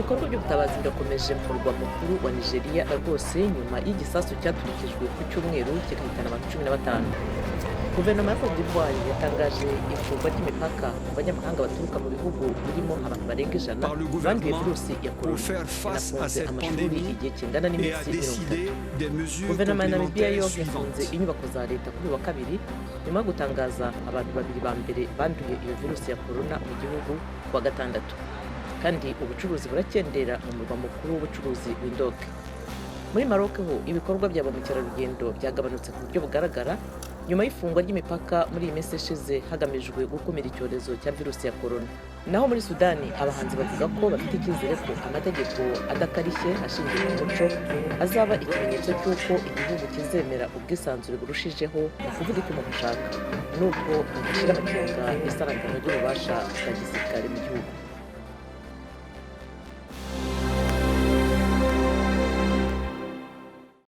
ibikorwa by'ubutabazi birakomeje mu murwa mukuru wa Nigeria rwose nyuma y'igisasu cyaturikijwe ku cyumweru kigahitana abantu 15. Guverinoma ya Cote d'Ivoire yatangaje ifungwa ry'imipaka ku banyamahanga baturuka mu bihugu birimo abantu barenga 100 par le banduye gouvernement virusi ya pour corona. faire face à Yanafunze cette amashuri pandémie igihe kingana et a n'iminsi 30. décidé des mesures Guverinoma ya Namibia yo complémentaires yafunze suivantes. inyubako za leta kuri uyu wa kabiri nyuma yo gutangaza abantu babiri ba mbere banduye iyo virusi ya corona mu gihugu ku wa gatandatu. Kandi ubucuruzi buracyendera mu murwa mukuru w'ubucuruzi w'Indoke. Muri Maroc ho ibikorwa bya ba mukerarugendo byagabanutse ku buryo bugaragara nyuma y'ifungwa ry'imipaka muri iyi minsi ishize hagamijwe gukumira icyorezo cya virusi ya corona. Naho muri Sudani abahanzi bavuga ko bafite icyizere ko amategeko adakarishye ashingiye ku muco azaba ikimenyetso cy'uko igihugu kizemera ubwisanzure burushijeho mu kuvuga icyo umuntu ashaka nubwo bidashira amakenga isaranganya ry'ububasha bwa gisirikare mu gihugu.